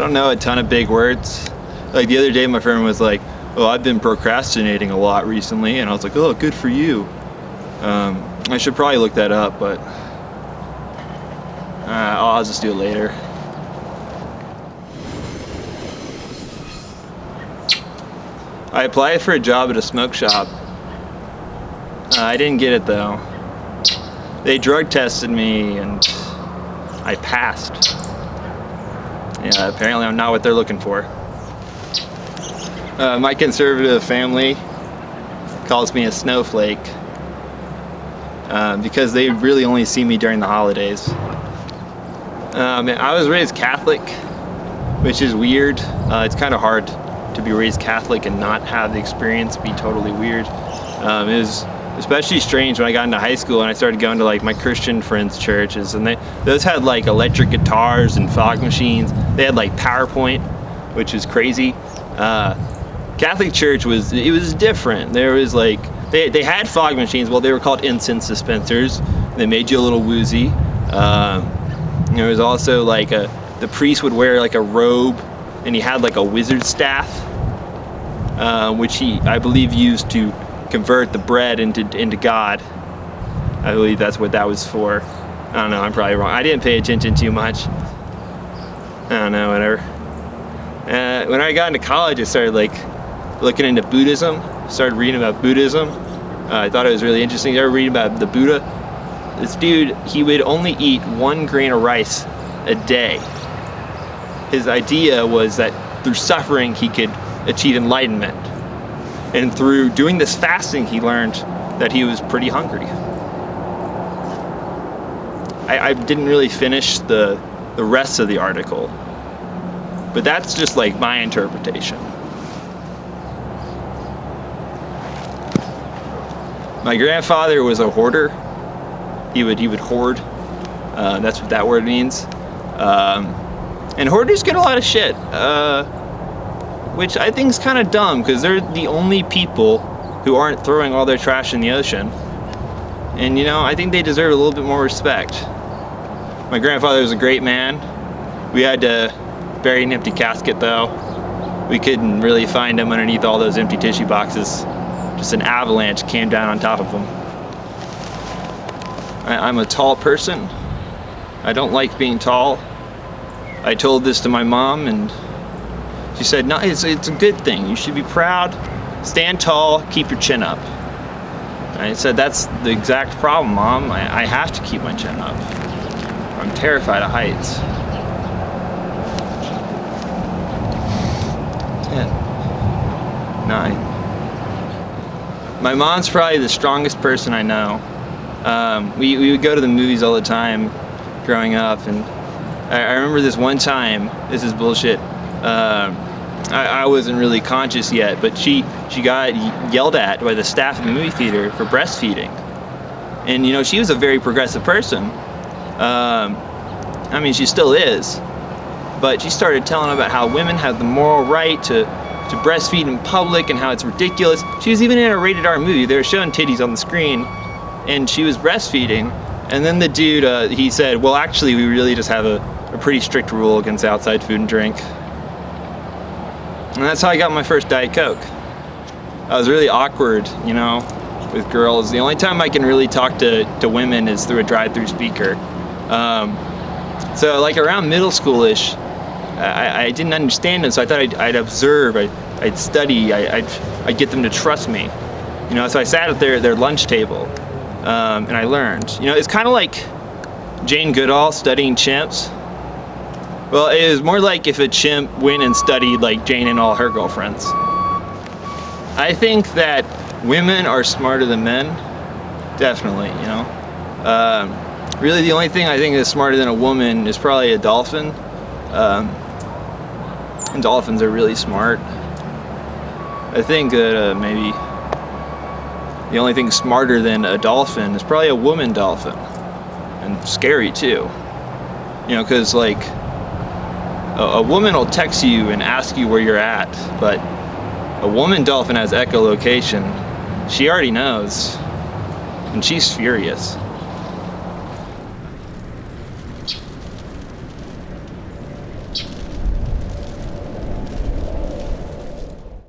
don't know a ton of big words. Like the other day my friend was like, "Oh, I've been procrastinating a lot recently," and I was like, "Oh, good for you." I should probably look that up, but I'll just do it later. I applied for a job at a smoke shop. I didn't get it though. They drug tested me and I passed. Yeah, apparently I'm not what they're looking for. My conservative family calls me a snowflake because they really only see me during the holidays. I was raised Catholic, which is weird. It's kind of hard to be raised Catholic and not have the experience be totally weird. It was especially strange when I got into high school and I started going to like my Christian friends' churches, and those had like electric guitars and fog machines. They had like PowerPoint, which is crazy. Catholic church was different. There was like they had fog machines. Well, they were called incense dispensers. They made you a little woozy. There was also like the priest would wear like a robe, and he had like a wizard staff, which he, I believe, used to convert the bread into God. I believe that's what that was for. I don't know, I'm probably wrong. I didn't pay attention too much. I don't know, whatever. When I got into college, I started like looking into Buddhism, started reading about Buddhism. I thought it was really interesting. I started reading about the Buddha. This dude, he would only eat 1 grain of rice a day. His idea was that through suffering he could achieve enlightenment. And through doing this fasting, he learned that he was pretty hungry. I didn't really finish the rest of the article, but that's just like my interpretation. My grandfather was a hoarder. He would hoard. That's what that word means. And hoarders get a lot of shit, which I think is kind of dumb because they're the only people who aren't throwing all their trash in the ocean. And you know, I think they deserve a little bit more respect. My grandfather was a great man. We had to bury an empty casket though. We couldn't really find him underneath all those empty tissue boxes. Just an avalanche came down on top of him. I'm a tall person. I don't like being tall. I told this to my mom and she said, "No, it's a good thing. You should be proud. Stand tall, keep your chin up." And I said, "That's the exact problem, Mom. I have to keep my chin up. I'm terrified of heights." 10, 9. My mom's probably the strongest person I know. We would go to the movies all the time growing up, and I remember this one time, this is bullshit, I wasn't really conscious yet, but she got yelled at by the staff in the movie theater for breastfeeding. And you know, she was a very progressive person. I mean, she still is. But she started telling about how women have the moral right to breastfeed in public and how it's ridiculous. She was even in a rated R movie. They were showing titties on the screen and she was breastfeeding. And then the dude, he said, "Well, actually, we really just have a pretty strict rule against outside food and drink." And that's how I got my first Diet Coke. I was really awkward, you know, with girls. The only time I can really talk to women is through a drive-through speaker. So like around middle school-ish, I didn't understand them, so I thought I'd observe, I'd study, I'd get them to trust me. You know, so I sat at their lunch table, and I learned. You know, it's kind of like Jane Goodall studying chimps. Well, it was more like if a chimp went and studied like Jane and all her girlfriends. I think that women are smarter than men, definitely, you know. Really the only thing I think is smarter than a woman is probably a dolphin. And dolphins are really smart. I think that maybe the only thing smarter than a dolphin is probably a woman dolphin. And scary too. You know, because like a woman will text you and ask you where you're at, but a woman dolphin has echolocation. She already knows, and she's furious.